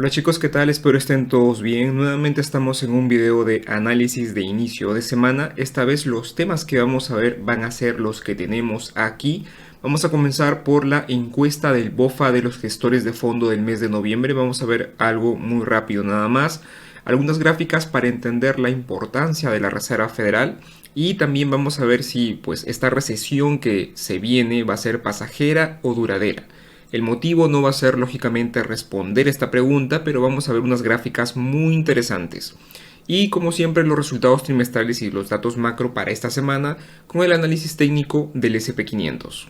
Hola chicos, ¿qué tal? Espero estén todos bien. Nuevamente estamos en un video de análisis de inicio de semana. Esta vez los temas que vamos a ver van a ser los que tenemos aquí. Vamos a comenzar por la encuesta del BOFA de los gestores de fondo del mes de noviembre. Vamos a ver algo muy rápido nada más. Algunas gráficas para entender la importancia de la Reserva Federal. Y también vamos a ver si pues esta recesión que se viene va a ser pasajera o duradera. El motivo no va a ser lógicamente responder esta pregunta, pero vamos a ver unas gráficas muy interesantes. Y como siempre los resultados trimestrales y los datos macro para esta semana con el análisis técnico del SP500.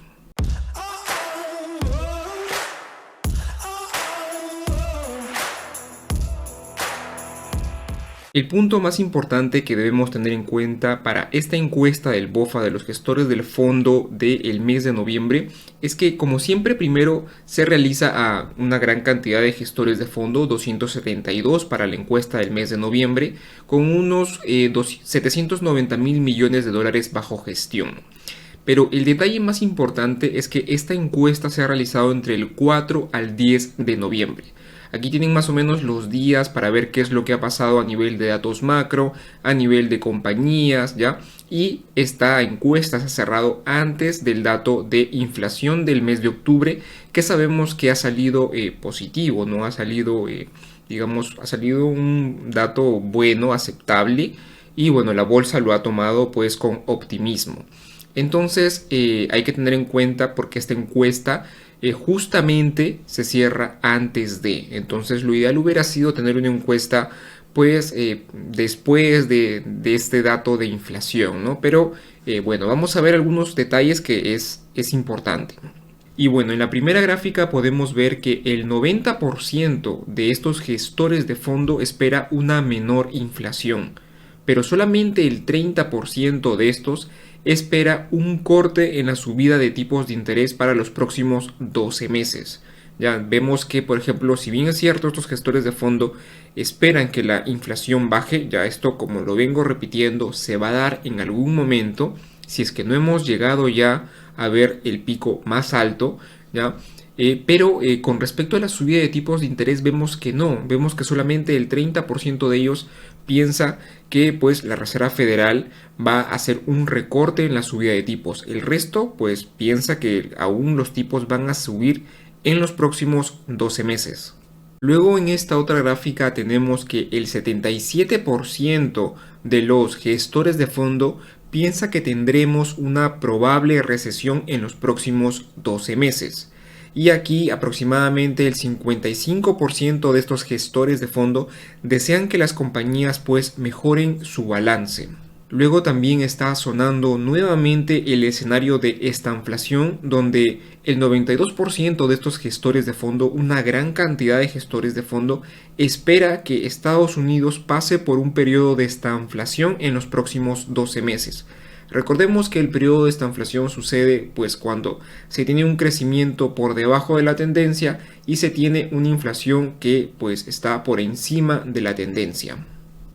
El punto más importante que debemos tener en cuenta para esta encuesta del BOFA de los gestores del fondo del mes de noviembre es que, como siempre, primero se realiza a una gran cantidad de gestores de fondo, 272 para la encuesta del mes de noviembre, con unos 790 mil millones de dólares bajo gestión. Pero el detalle más importante es que esta encuesta se ha realizado entre el 4 al 10 de noviembre. Aquí tienen más o menos los días para ver qué es lo que ha pasado a nivel de datos macro, a nivel de compañías, ¿ya? Y esta encuesta se ha cerrado antes del dato de inflación del mes de octubre, que sabemos que ha salido positivo, ¿no? Ha salido, ha salido un dato bueno, aceptable, y bueno, la bolsa lo ha tomado pues con optimismo. Entonces hay que tener en cuenta porque esta encuesta justamente se cierra antes de. Entonces lo ideal hubiera sido tener una encuesta pues después de este dato de inflación, ¿no? Pero bueno, vamos a ver algunos detalles que es importante. Y bueno, en la primera gráfica podemos ver que el 90% de estos gestores de fondo espera una menor inflación, pero solamente el 30% de estos espera un corte en la subida de tipos de interés para los próximos 12 meses. Ya vemos que, por ejemplo, si bien es cierto, estos gestores de fondo esperan que la inflación baje, ya esto, como lo vengo repitiendo, se va a dar en algún momento, si es que no hemos llegado ya a ver el pico más alto, ¿ya? Pero con respecto a la subida de tipos de interés vemos que no, vemos que solamente el 30% de ellos piensa que pues la Reserva Federal va a hacer un recorte en la subida de tipos. El resto pues piensa que aún los tipos van a subir en los próximos 12 meses. Luego en esta otra gráfica tenemos que el 77% de los gestores de fondo piensa que tendremos una probable recesión en los próximos 12 meses. Y aquí aproximadamente el 55% de estos gestores de fondo desean que las compañías pues mejoren su balance. Luego también está sonando nuevamente el escenario de estanflación, donde el 92% de estos gestores de fondo, una gran cantidad de gestores de fondo, espera que Estados Unidos pase por un periodo de estanflación en los próximos 12 meses. Recordemos que el periodo de estanflación sucede pues cuando se tiene un crecimiento por debajo de la tendencia y se tiene una inflación que pues está por encima de la tendencia.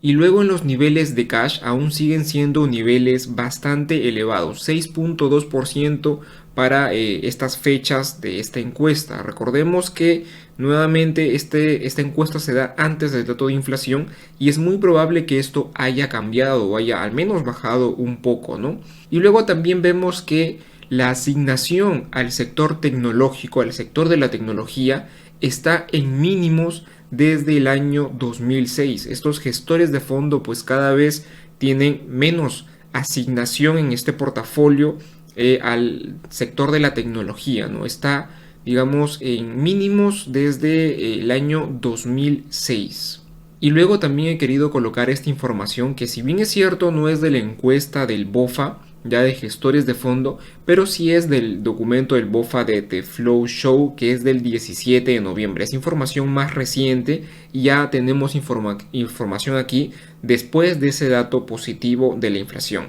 Y luego en los niveles de cash aún siguen siendo niveles bastante elevados, 6.2% para estas fechas de esta encuesta. Recordemos que nuevamente esta encuesta se da antes del dato de inflación y es muy probable que esto haya cambiado o haya al menos bajado un poco, ¿no? Y luego también vemos que la asignación al sector tecnológico, al sector de la tecnología, está en mínimos desde el año 2006. Estos gestores de fondo pues cada vez tienen menos asignación en este portafolio al sector de la tecnología, ¿no? Está, digamos, en mínimos desde el año 2006. Y luego también he querido colocar esta información que, si bien es cierto, no es de la encuesta del BOFA, ya de gestores de fondo, pero sí es del documento del BOFA de The Flow Show, que es del 17 de noviembre. Es información más reciente y ya tenemos información aquí después de ese dato positivo de la inflación.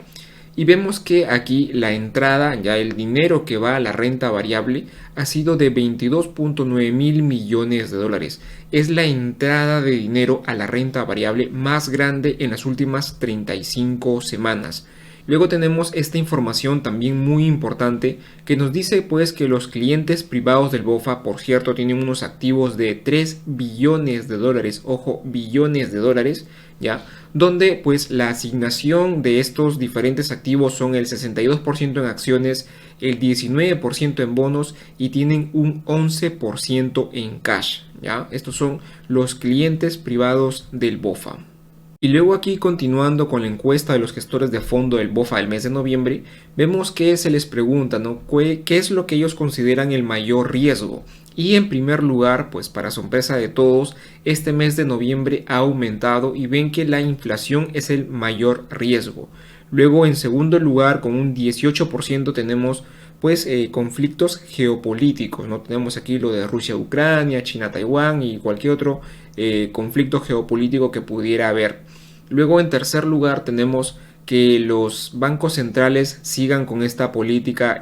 Y vemos que aquí la entrada, ya el dinero que va a la renta variable, ha sido de 22.9 mil millones de dólares. Es la entrada de dinero a la renta variable más grande en las últimas 35 semanas. Luego tenemos esta información también muy importante que nos dice pues que los clientes privados del BOFA, por cierto, tienen unos activos de 3 billones de dólares, ojo, billones de dólares, ¿ya? Donde pues la asignación de estos diferentes activos son el 62% en acciones, el 19% en bonos y tienen un 11% en cash, ¿ya? Estos son los clientes privados del BOFA. Y luego aquí continuando con la encuesta de los gestores de fondo del BOFA del mes de noviembre, vemos que se les pregunta, ¿no? ¿Qué es lo que ellos consideran el mayor riesgo? Y en primer lugar, pues para sorpresa de todos, este mes de noviembre ha aumentado y ven que la inflación es el mayor riesgo. Luego en segundo lugar, con un 18% tenemos pues conflictos geopolíticos, ¿no? Tenemos aquí lo de Rusia-Ucrania, China-Taiwán y cualquier otro conflicto geopolítico que pudiera haber. Luego en tercer lugar tenemos que los bancos centrales sigan con esta política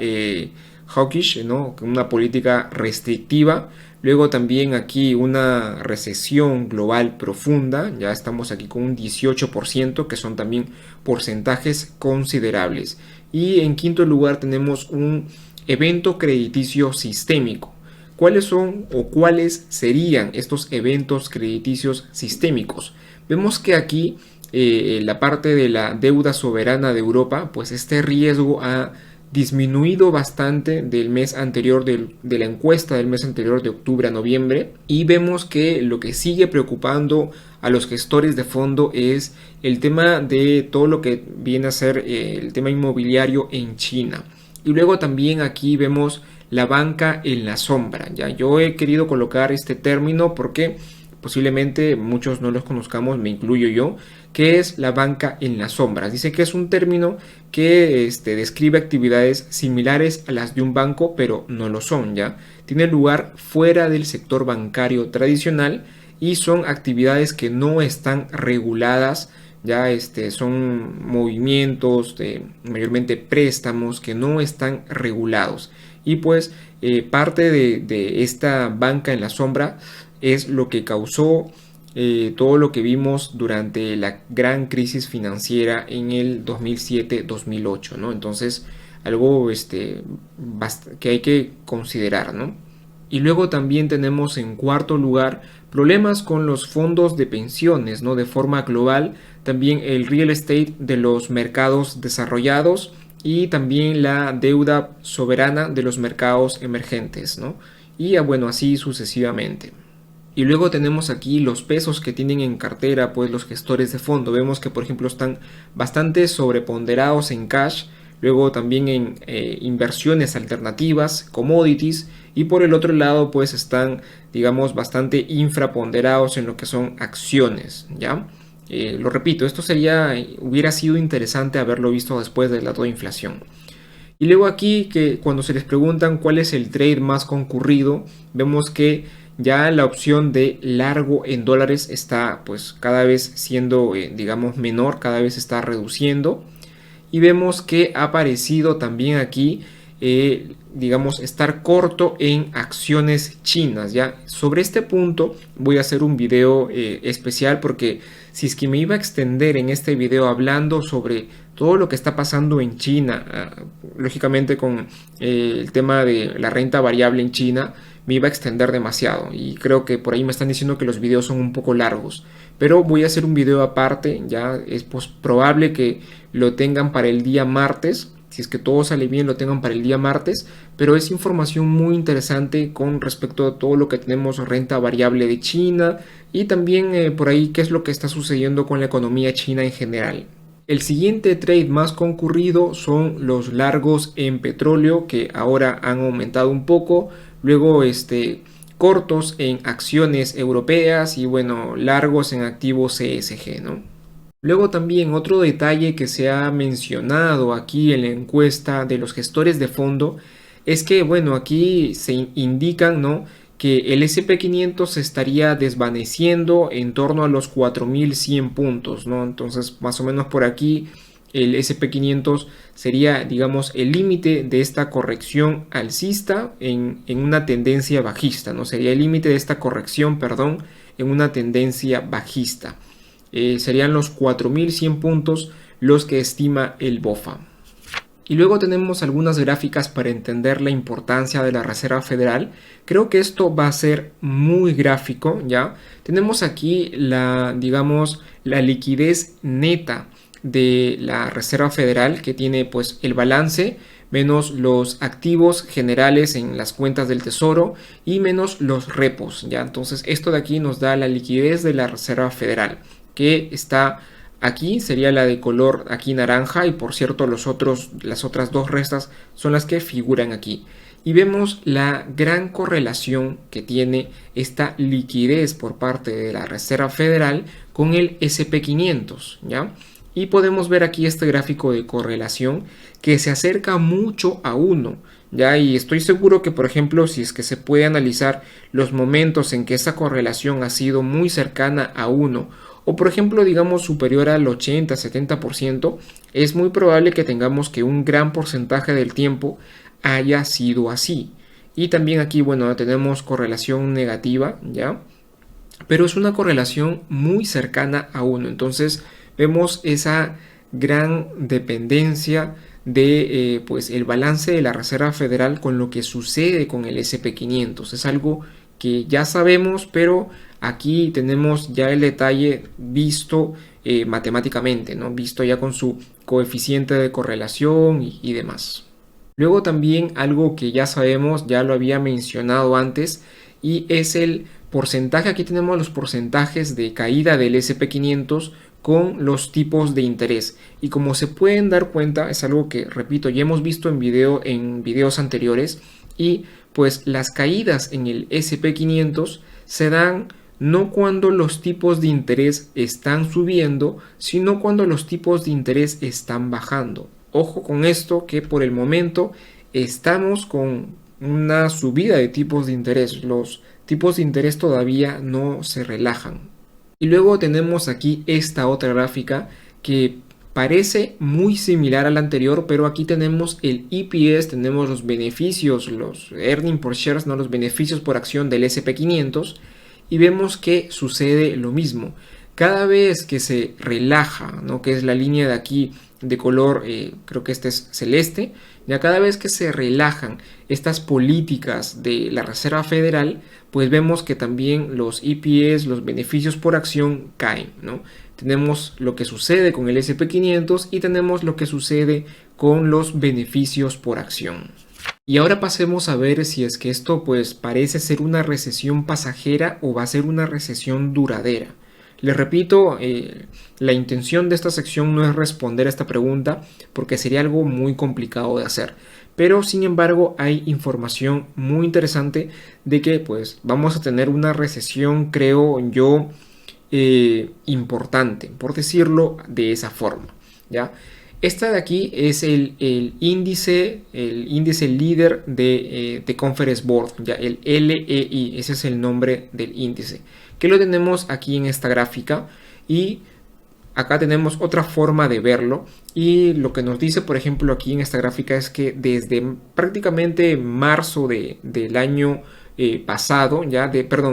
hawkish, ¿no? Una política restrictiva. Luego también aquí una recesión global profunda, ya estamos aquí con un 18%, que son también porcentajes considerables. Y en quinto lugar tenemos un evento crediticio sistémico. ¿Cuáles son o cuáles serían estos eventos crediticios sistémicos? Vemos que aquí la parte de la deuda soberana de Europa, pues este riesgo ha disminuido bastante del mes anterior de la encuesta del mes anterior de octubre a noviembre, y vemos que lo que sigue preocupando a los gestores de fondo es el tema de todo lo que viene a ser el tema inmobiliario en China. Y luego también aquí vemos la banca en la sombra. Ya yo he querido colocar este término porque posiblemente muchos no los conozcamos, me incluyo yo, que es la banca en las sombras. Dice que es un término que describe actividades similares a las de un banco, pero no lo son, ¿ya? Tiene lugar fuera del sector bancario tradicional y son actividades que no están reguladas, ya son movimientos, mayormente préstamos que no están regulados. Y pues parte de esta banca en la sombra es lo que causó todo lo que vimos durante la gran crisis financiera en el 2007-2008, ¿no? Entonces, algo que hay que considerar, ¿no? Y luego también tenemos en cuarto lugar problemas con los fondos de pensiones, ¿no? De forma global, también el real estate de los mercados desarrollados y también la deuda soberana de los mercados emergentes, ¿no? Y bueno, así sucesivamente. Y luego tenemos aquí los pesos que tienen en cartera pues los gestores de fondo. Vemos que por ejemplo están bastante sobreponderados en cash, luego también en inversiones alternativas, commodities, y por el otro lado pues están digamos bastante infraponderados en lo que son acciones, ¿ya? Lo repito, esto hubiera sido interesante haberlo visto después del dato de inflación. Y luego aquí que cuando se les preguntan cuál es el trade más concurrido, vemos que ya la opción de largo en dólares está pues cada vez siendo digamos menor, cada vez está reduciendo, y vemos que ha aparecido también aquí digamos estar corto en acciones chinas. Ya sobre este punto voy a hacer un video especial, porque si es que me iba a extender en este video hablando sobre todo lo que está pasando en China, lógicamente con el tema de la renta variable en China, me iba a extender demasiado, y creo que por ahí me están diciendo que los videos son un poco largos, pero voy a hacer un video aparte. Ya es probable que lo tengan para el día martes, si es que todo sale bien lo tengan para el día martes, pero es información muy interesante con respecto a todo lo que tenemos renta variable de China, y también por ahí qué es lo que está sucediendo con la economía china en general. El siguiente trade más concurrido son los largos en petróleo, que ahora han aumentado un poco. Luego cortos en acciones europeas y bueno, largos en activos CSG, ¿no? Luego también otro detalle que se ha mencionado aquí en la encuesta de los gestores de fondo es que bueno, aquí se indican, ¿no?, que el SP500 se estaría desvaneciendo en torno a los 4100 puntos, ¿no? Entonces más o menos por aquí el SP500 sería digamos el límite de esta corrección alcista en una tendencia bajista, ¿no? Sería el límite de esta corrección, perdón, en una tendencia bajista. Serían los 4100 puntos los que estima el BOFA. Y luego tenemos algunas gráficas para entender la importancia de la Reserva Federal. Creo que esto va a ser muy gráfico, ¿ya? Tenemos aquí digamos, la liquidez neta de la Reserva Federal, que tiene pues el balance menos los activos generales en las cuentas del tesoro y menos los repos, ¿ya? Entonces esto de aquí nos da la liquidez de la Reserva Federal, que está aquí, sería la de color aquí naranja, y por cierto las otras dos restas son las que figuran aquí. Y vemos la gran correlación que tiene esta liquidez por parte de la Reserva Federal con el SP500, ¿ya? Y podemos ver aquí este gráfico de correlación que se acerca mucho a 1, ¿ya? Y estoy seguro que, por ejemplo, si es que se puede analizar los momentos en que esa correlación ha sido muy cercana a 1, o por ejemplo, digamos superior al 80-70%, es muy probable que tengamos que un gran porcentaje del tiempo haya sido así. Y también aquí, bueno, tenemos correlación negativa, ¿ya? Pero es una correlación muy cercana a 1. Entonces vemos esa gran dependencia de pues el balance de la Reserva Federal con lo que sucede con el SP500. Es algo que ya sabemos, pero aquí tenemos ya el detalle visto matemáticamente, ¿no? Visto ya con su coeficiente de correlación y demás. Luego también algo que ya sabemos, ya lo había mencionado antes, y es el porcentaje. Aquí tenemos los porcentajes de caída del SP500 con los tipos de interés, y como se pueden dar cuenta es algo que, repito, ya hemos visto en videos anteriores, y pues las caídas en el SP500 se dan no cuando los tipos de interés están subiendo, sino cuando los tipos de interés están bajando. Ojo con esto, que por el momento estamos con una subida de tipos de interés. Los tipos de interés todavía no se relajan. Y luego tenemos aquí esta otra gráfica que parece muy similar a la anterior, pero aquí tenemos el EPS, tenemos los beneficios, los earning per shares, ¿no? Los beneficios por acción del SP500, y vemos que sucede lo mismo. Cada vez que se relaja, ¿no? Que es la línea de aquí de color, creo que este es celeste, ya cada vez que se relajan estas políticas de la Reserva Federal, pues vemos que también los EPS, los beneficios por acción, caen, ¿no? Tenemos lo que sucede con el SP500 y tenemos lo que sucede con los beneficios por acción. Y ahora pasemos a ver si es que esto pues parece ser una recesión pasajera o va a ser una recesión duradera. Les repito, la intención de esta sección no es responder a esta pregunta porque sería algo muy complicado de hacer. Pero sin embargo hay información muy interesante de que pues vamos a tener una recesión, creo yo, importante, por decirlo de esa forma, ¿ya? Esta de aquí es el índice líder de Conference Board, ya el LEI, ese es el nombre del índice, que lo tenemos aquí en esta gráfica, y acá tenemos otra forma de verlo, y lo que nos dice, por ejemplo, aquí en esta gráfica es que desde prácticamente marzo del año pasado,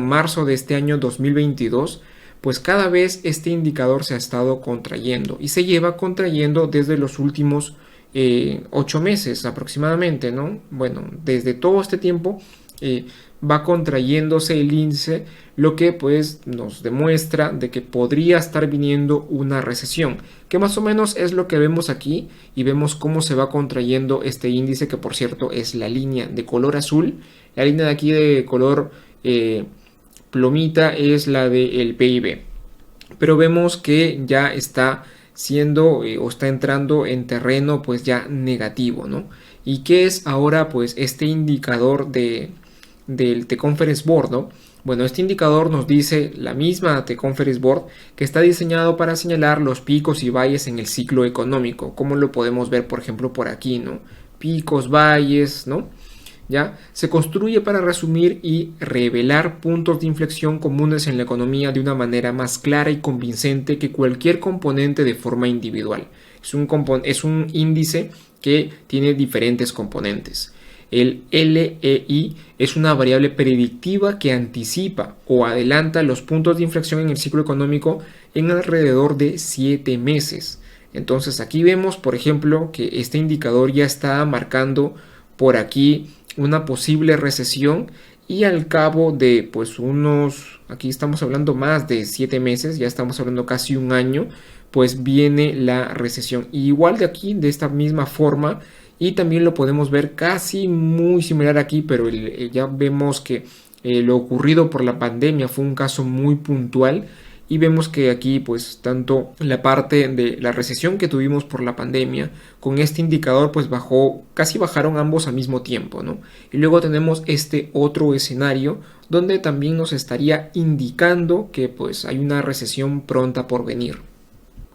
marzo de este año 2022, pues cada vez este indicador se ha estado contrayendo y se lleva contrayendo desde los últimos 8 meses aproximadamente, ¿no? Bueno, desde todo este tiempo va contrayéndose el índice, lo que pues nos demuestra de que podría estar viniendo una recesión, que más o menos es lo que vemos aquí, y vemos cómo se va contrayendo este índice, que por cierto es la línea de color azul. La línea de aquí de color plomita es la del PIB, pero vemos que ya está siendo o está entrando en terreno pues ya negativo, ¿no? ¿Y qué es ahora pues este indicador del T-Conference Board, ¿no? Bueno, este indicador nos dice la misma T-Conference Board que está diseñado para señalar los picos y valles en el ciclo económico, como lo podemos ver por ejemplo por aquí, ¿no? Picos, valles, ¿no? ¿Ya? Se construye para resumir y revelar puntos de inflexión comunes en la economía de una manera más clara y convincente que cualquier componente de forma individual. Es un índice que tiene diferentes componentes. El LEI es una variable predictiva que anticipa o adelanta los puntos de inflexión en el ciclo económico en alrededor de 7 meses. Entonces aquí vemos, por ejemplo, que este indicador ya está marcando por aquí una posible recesión, y al cabo de pues unos, aquí estamos hablando más de 7 meses, ya estamos hablando casi un año, pues viene la recesión. Y igual de aquí, de esta misma forma, y también lo podemos ver casi muy similar aquí, pero ya vemos que lo ocurrido por la pandemia fue un caso muy puntual, y vemos que aquí pues tanto la parte de la recesión que tuvimos por la pandemia con este indicador pues casi bajaron ambos al mismo tiempo, ¿no? Y luego tenemos este otro escenario donde también nos estaría indicando que pues hay una recesión pronta por venir.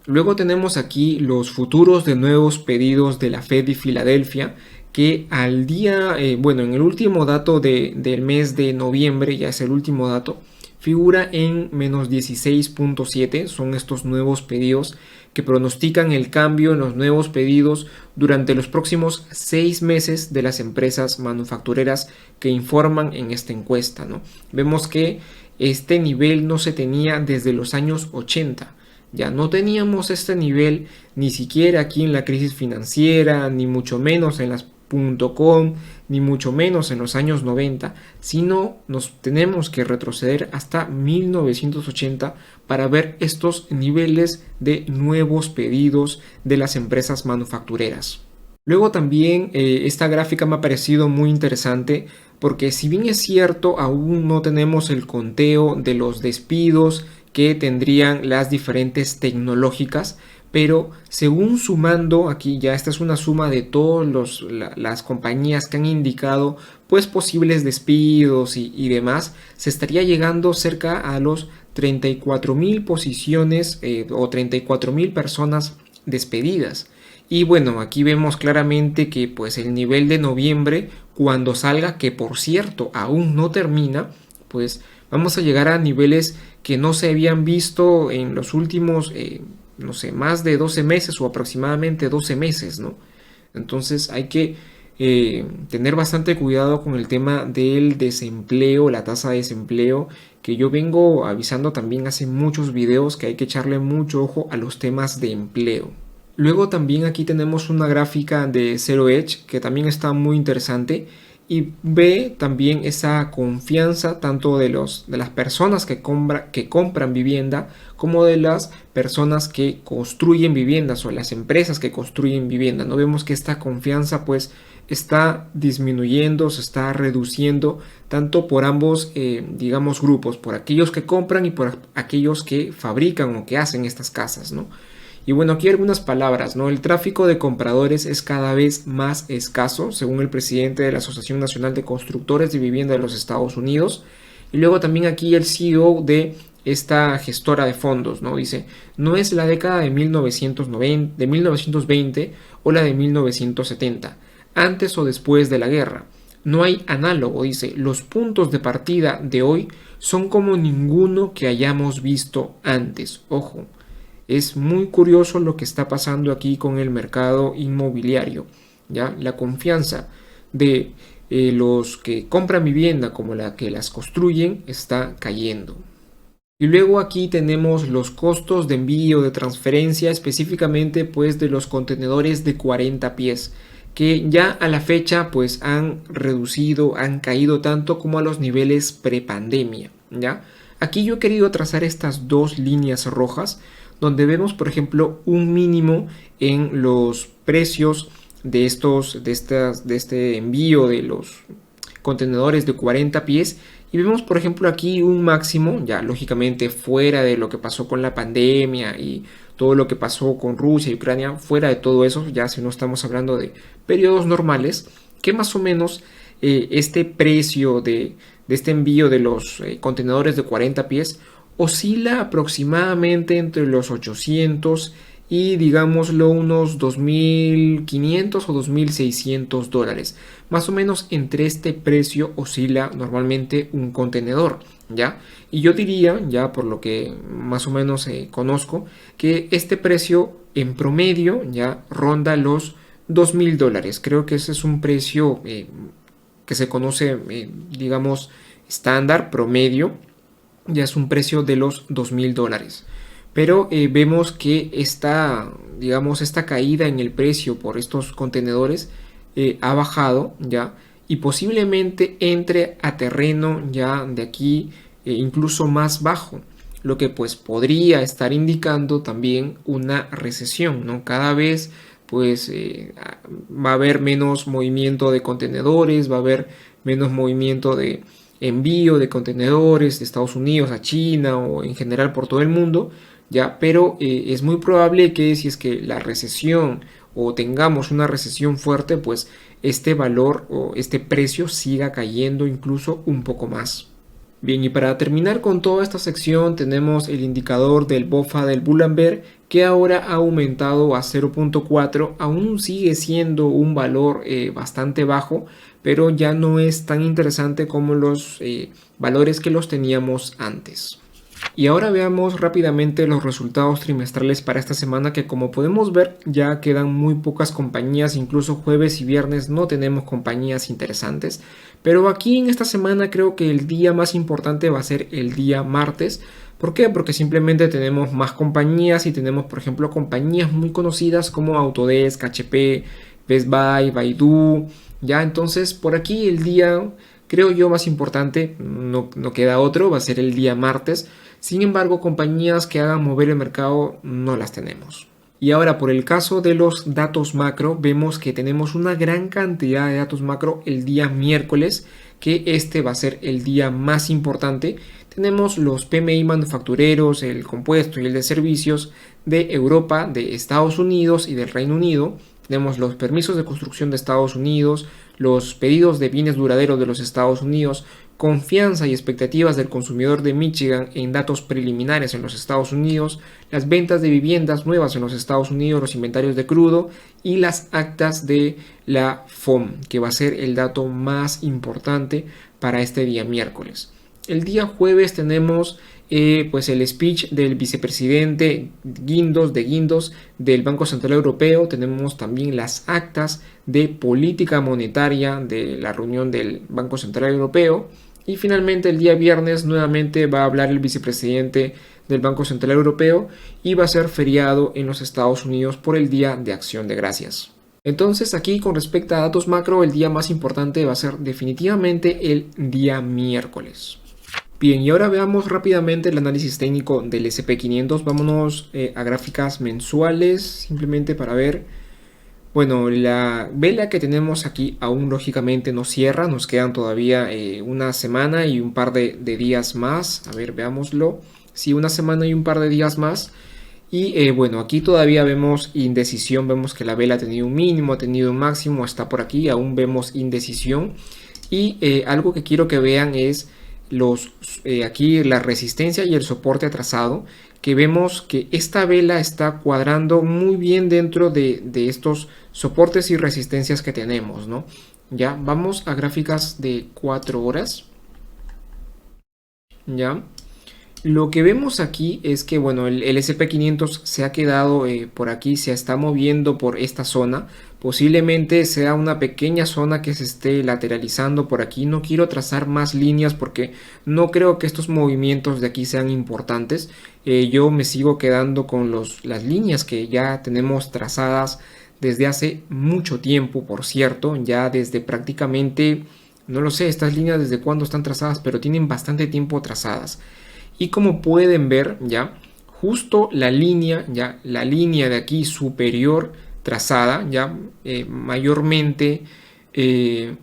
Luego tenemos aquí los futuros de nuevos pedidos de la Fed de Filadelfia, que al día, bueno, en el último dato del mes de noviembre, ya es el último dato, figura en menos 16.7. Son estos nuevos pedidos que pronostican el cambio en los nuevos pedidos durante los próximos 6 meses de las empresas manufactureras que informan en esta encuesta, ¿no? Vemos que este nivel no se tenía desde los años 80. Ya no teníamos este nivel ni siquiera aquí en la crisis financiera, ni mucho menos en las .com, ni mucho menos en los años 90, sino nos tenemos que retroceder hasta 1980 para ver estos niveles de nuevos pedidos de las empresas manufactureras. Luego también esta gráfica me ha parecido muy interesante, porque si bien es cierto, aún no tenemos el conteo de los despidos que tendrían las diferentes tecnológicas, pero según sumando, aquí ya esta es una suma de todas las compañías que han indicado pues posibles despidos y demás, se estaría llegando cerca a los 34.000 posiciones o 34.000 personas despedidas. Y bueno, aquí vemos claramente que pues el nivel de noviembre, cuando salga, que por cierto aún no termina, pues vamos a llegar a niveles que no se habían visto en los últimos, no sé, más de 12 meses o aproximadamente 12 meses, ¿no? Entonces hay que tener bastante cuidado con el tema del desempleo, la tasa de desempleo, que yo vengo avisando también hace muchos videos que hay que echarle mucho ojo a los temas de empleo. Luego también aquí tenemos una gráfica de Zero Hedge que también está muy interesante, y ve también esa confianza tanto de las personas que compran vivienda, como de las personas que construyen viviendas o las empresas que construyen vivienda. No vemos que esta confianza pues está disminuyendo, se está reduciendo tanto por ambos digamos grupos, por aquellos que compran y por aquellos que fabrican o que hacen estas casas, ¿no? Y bueno, aquí algunas palabras, ¿no? El tráfico de compradores es cada vez más escaso, según el presidente de la Asociación Nacional de Constructores de Vivienda de los Estados Unidos. Y luego también aquí el CEO de esta gestora de fondos, ¿no? Dice, no es la década de 1990, de 1920 o la de 1970, antes o después de la guerra. No hay análogo, dice, los puntos de partida de hoy son como ninguno que hayamos visto antes. Ojo. Es muy curioso lo que está pasando aquí con el mercado inmobiliario, ¿ya? La confianza de los que compran vivienda como la que las construyen está cayendo. Y luego aquí tenemos los costos de envío, de transferencia, específicamente pues de los contenedores de 40 pies, que ya a la fecha pues han reducido, han caído tanto como a los niveles prepandemia, ¿ya? Aquí yo he querido trazar estas dos líneas rojas, donde vemos, por ejemplo, un mínimo en los precios de este envío de los contenedores de 40 pies, y vemos, por ejemplo, aquí un máximo, ya lógicamente fuera de lo que pasó con la pandemia y todo lo que pasó con Rusia y Ucrania, fuera de todo eso, ya si no estamos hablando de periodos normales, que más o menos este precio de este envío de los contenedores de 40 pies oscila aproximadamente entre los 800 y digámoslo unos 2.500 o 2.600 dólares. Más o menos entre este precio oscila normalmente un contenedor, ¿ya? Y yo diría, ya por lo que más o menos conozco, que este precio en promedio ya ronda los 2.000 dólares. Creo que ese es un precio que se conoce, digamos, estándar, promedio. Ya es un precio de los 2.000 dólares. pero vemos que esta caída en el precio por estos contenedores ha bajado ya, y posiblemente entre a terreno ya de aquí incluso más bajo, lo que pues podría estar indicando también una recesión, ¿no? Cada vez pues va a haber menos movimiento de contenedores, va a haber menos movimiento de envío de contenedores de Estados Unidos a China o en general por todo el mundo, ya, pero es muy probable que si es que la recesión o tengamos una recesión fuerte, pues este valor o este precio siga cayendo incluso un poco más. Bien, y para terminar con toda esta sección tenemos el indicador del BOFA del Bull and Bear, que ahora ha aumentado a 0.4, aún sigue siendo un valor bastante bajo, pero ya no es tan interesante como los valores que los teníamos antes. Y ahora veamos rápidamente los resultados trimestrales para esta semana, que como podemos ver ya quedan muy pocas compañías, incluso jueves y viernes no tenemos compañías interesantes, pero aquí en esta semana creo que el día más importante va a ser el día martes. ¿Por qué? Porque simplemente tenemos más compañías y tenemos, por ejemplo, compañías muy conocidas como Autodesk, HP, Best Buy, Baidu, ya. Entonces por aquí el día, creo yo, más importante, no queda otro, va a ser el día martes. Sin embargo, compañías que hagan mover el mercado no las tenemos. Y ahora, por el caso de los datos macro, vemos que tenemos una gran cantidad de datos macro el día miércoles, que este va a ser el día más importante. Tenemos los PMI manufactureros, el compuesto y el de servicios de Europa, de Estados Unidos y del Reino Unido. Tenemos los permisos de construcción de Estados Unidos, los pedidos de bienes duraderos de los Estados Unidos, confianza y expectativas del consumidor de Michigan en datos preliminares en los Estados Unidos, las ventas de viviendas nuevas en los Estados Unidos, los inventarios de crudo y las actas de la FOM, que va a ser el dato más importante para este día miércoles. El día jueves tenemos pues el speech del vicepresidente Guindos del Banco Central Europeo. Tenemos también las actas de política monetaria de la reunión del Banco Central Europeo. Y finalmente el día viernes nuevamente va a hablar el vicepresidente del Banco Central Europeo y va a ser feriado en los Estados Unidos por el Día de Acción de Gracias. Entonces aquí con respecto a datos macro, el día más importante va a ser definitivamente el día miércoles. Bien, y ahora veamos rápidamente el análisis técnico del SP500. Vámonos a gráficas mensuales, simplemente para ver. Bueno, la vela que tenemos aquí aún lógicamente no cierra. Nos quedan todavía una semana y un par de días más. A ver, veámoslo. Sí, una semana y un par de días más. Y bueno, aquí todavía vemos indecisión. Vemos que la vela ha tenido un mínimo, ha tenido un máximo. Está por aquí, aún vemos indecisión. Y algo que quiero que vean es aquí la resistencia y el soporte atrasado, que vemos que esta vela está cuadrando muy bien dentro de estos soportes y resistencias que tenemos, ¿no? Ya, vamos a gráficas de 4 horas. Ya. Lo que vemos aquí es que, bueno, el SP500 se ha quedado por aquí, se está moviendo por esta zona. Posiblemente sea una pequeña zona que se esté lateralizando por aquí. No quiero trazar más líneas porque no creo que estos movimientos de aquí sean importantes. Yo me sigo quedando con las líneas que ya tenemos trazadas desde hace mucho tiempo, por cierto. Ya desde prácticamente, no lo sé, estas líneas desde cuándo están trazadas, pero tienen bastante tiempo trazadas. Y como pueden ver, ya justo la línea de aquí superior trazada, ya mayormente el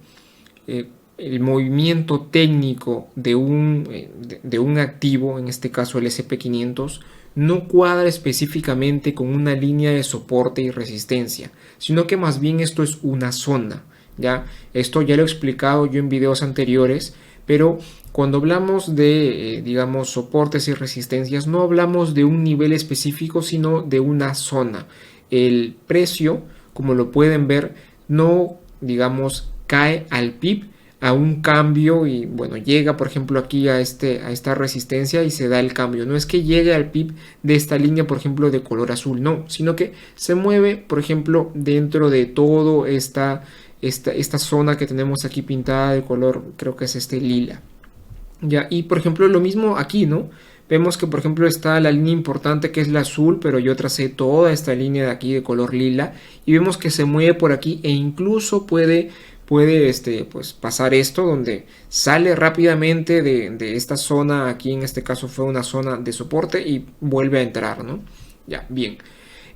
movimiento técnico de un activo, en este caso el SP500, no cuadra específicamente con una línea de soporte y resistencia, sino que más bien esto es una zona. Ya, esto ya lo he explicado yo en videos anteriores, pero cuando hablamos de, digamos, soportes y resistencias, no hablamos de un nivel específico, sino de una zona. El precio, como lo pueden ver, no, digamos, cae al PIB a un cambio y, bueno, llega, por ejemplo, aquí a esta resistencia y se da el cambio. No es que llegue al PIB de esta línea, por ejemplo, de color azul, no, sino que se mueve, por ejemplo, dentro de todo esta zona que tenemos aquí pintada de color, creo que es lila. Ya, y por ejemplo lo mismo aquí, ¿no? Vemos que por ejemplo está la línea importante que es la azul, pero yo tracé toda esta línea de aquí de color lila y vemos que se mueve por aquí e incluso puede pues pasar esto donde sale rápidamente de esta zona. Aquí en este caso fue una zona de soporte y vuelve a entrar, ¿no? Ya, bien.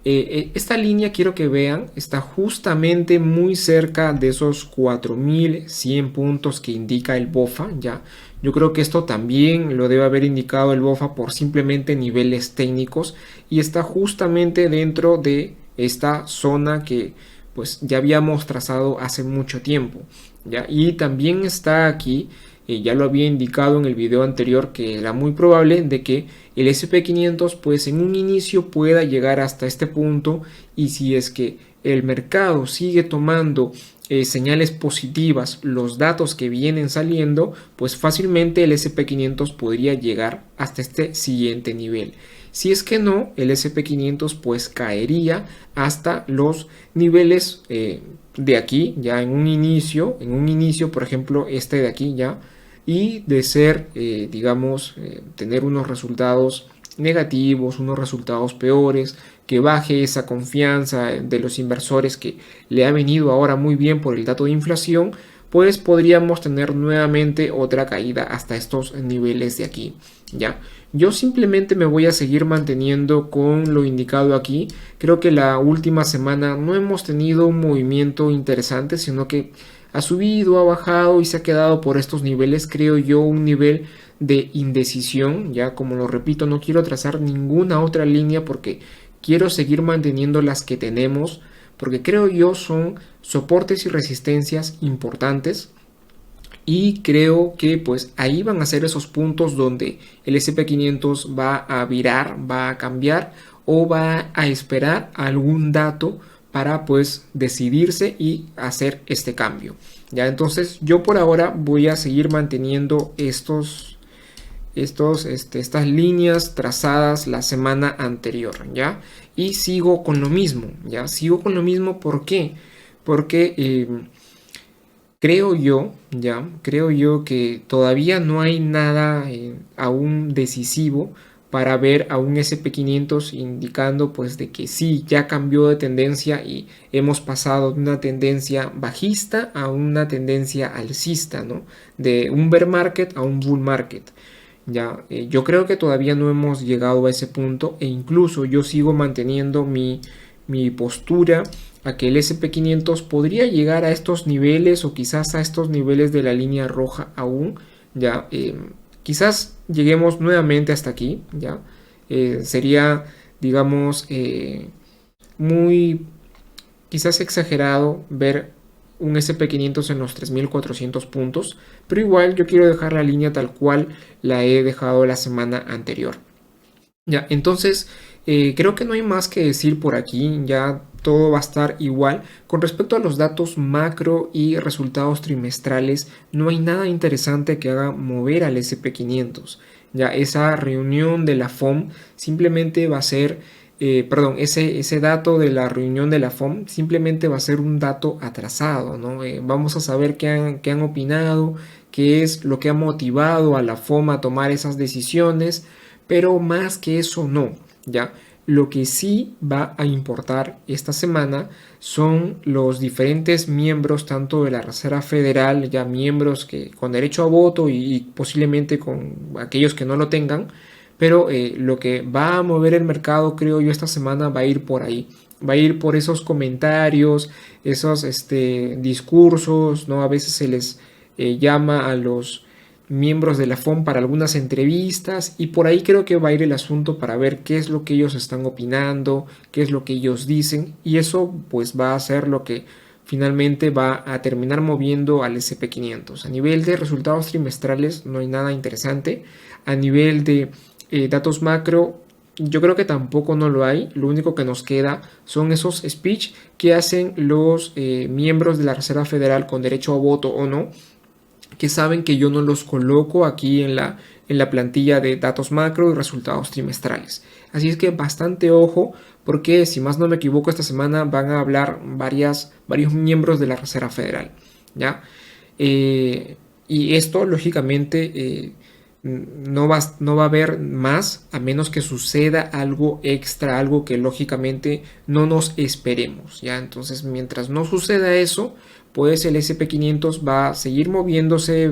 Esta línea quiero que vean, está justamente muy cerca de esos 4100 puntos que indica el BOFA, ya. Yo creo que esto también lo debe haber indicado el BOFA por simplemente niveles técnicos y está justamente dentro de esta zona que pues ya habíamos trazado hace mucho tiempo, ya. Y también está aquí, ya lo había indicado en el video anterior, que era muy probable de que el SP500 pues en un inicio pueda llegar hasta este punto, y si es que el mercado sigue tomando señales positivas, los datos que vienen saliendo, pues fácilmente el SP500 podría llegar hasta este siguiente nivel. Si es que no, el SP500 pues caería hasta los niveles de aquí, ya en un inicio, por ejemplo este de aquí ya, y de ser, digamos, tener unos resultados negativos, unos resultados peores, que baje esa confianza de los inversores que le ha venido ahora muy bien por el dato de inflación, pues podríamos tener nuevamente otra caída hasta estos niveles de aquí, ¿ya? Yo simplemente me voy a seguir manteniendo con lo indicado aquí. Creo que la última semana no hemos tenido un movimiento interesante, sino que ha subido, ha bajado y se ha quedado por estos niveles. Creo yo un nivel de indecisión, ya como lo repito, no quiero trazar ninguna otra línea porque quiero seguir manteniendo las que tenemos, porque creo yo son soportes y resistencias importantes. Y creo que pues ahí van a ser esos puntos donde el SP500 va a virar, va a cambiar o va a esperar algún dato para pues decidirse y hacer este cambio. Ya, entonces yo por ahora voy a seguir manteniendo estas líneas trazadas la semana anterior, ¿ya? Y sigo con lo mismo, ¿ya? Sigo con lo mismo, ¿por qué? Porque creo yo que todavía no hay nada aún decisivo para ver a un SP500 indicando pues de que sí, ya cambió de tendencia y hemos pasado de una tendencia bajista a una tendencia alcista, ¿no? De un bear market a un bull market. Ya, yo creo que todavía no hemos llegado a ese punto e incluso yo sigo manteniendo mi postura a que el SP500 podría llegar a estos niveles o quizás a estos niveles de la línea roja aún, ya, quizás lleguemos nuevamente hasta aquí, ya, sería, digamos, muy, quizás exagerado ver un SP500 en los 3400 puntos, pero igual yo quiero dejar la línea tal cual la he dejado la semana anterior. Ya, entonces creo que no hay más que decir por aquí, ya todo va a estar igual. Con respecto a los datos macro y resultados trimestrales, no hay nada interesante que haga mover al SP500. Ya esa reunión de la FOM simplemente va a ser, ese dato de la reunión de la FOM simplemente va a ser un dato atrasado, ¿no? Vamos a saber qué han opinado, qué es lo que ha motivado a la FOM a tomar esas decisiones, pero más que eso no, ¿ya? Lo que sí va a importar esta semana son los diferentes miembros tanto de la Reserva Federal, ya miembros que con derecho a voto y posiblemente con aquellos que no lo tengan, pero lo que va a mover el mercado, creo yo, esta semana va a ir por ahí. Va a ir por esos comentarios, esos discursos, ¿no? A veces se les llama a los miembros de la FOM para algunas entrevistas y por ahí creo que va a ir el asunto para ver qué es lo que ellos están opinando, qué es lo que ellos dicen, y eso pues va a ser lo que finalmente va a terminar moviendo al SP500. A nivel de resultados trimestrales no hay nada interesante. A nivel de datos macro, yo creo que tampoco no lo hay. Lo único que nos queda son esos speech que hacen los miembros de la Reserva Federal con derecho a voto o no, que saben que yo no los coloco aquí en la plantilla de datos macro y resultados trimestrales. Así es que bastante ojo, porque si más no me equivoco, esta semana van a hablar varios miembros de la Reserva Federal, ¿ya? Y esto, lógicamente, no va a haber más a menos que suceda algo extra, algo que lógicamente no nos esperemos, ¿ya? Entonces, mientras no suceda eso, pues el SP500 va a seguir moviéndose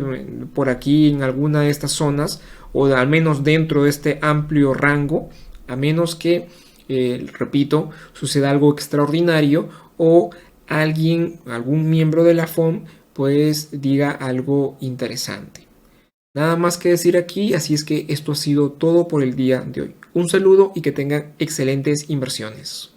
por aquí en alguna de estas zonas, o al menos dentro de este amplio rango, a menos que, repito, suceda algo extraordinario o algún miembro de la FOM, pues diga algo interesante. Nada más que decir aquí, así es que esto ha sido todo por el día de hoy. Un saludo y que tengan excelentes inversiones.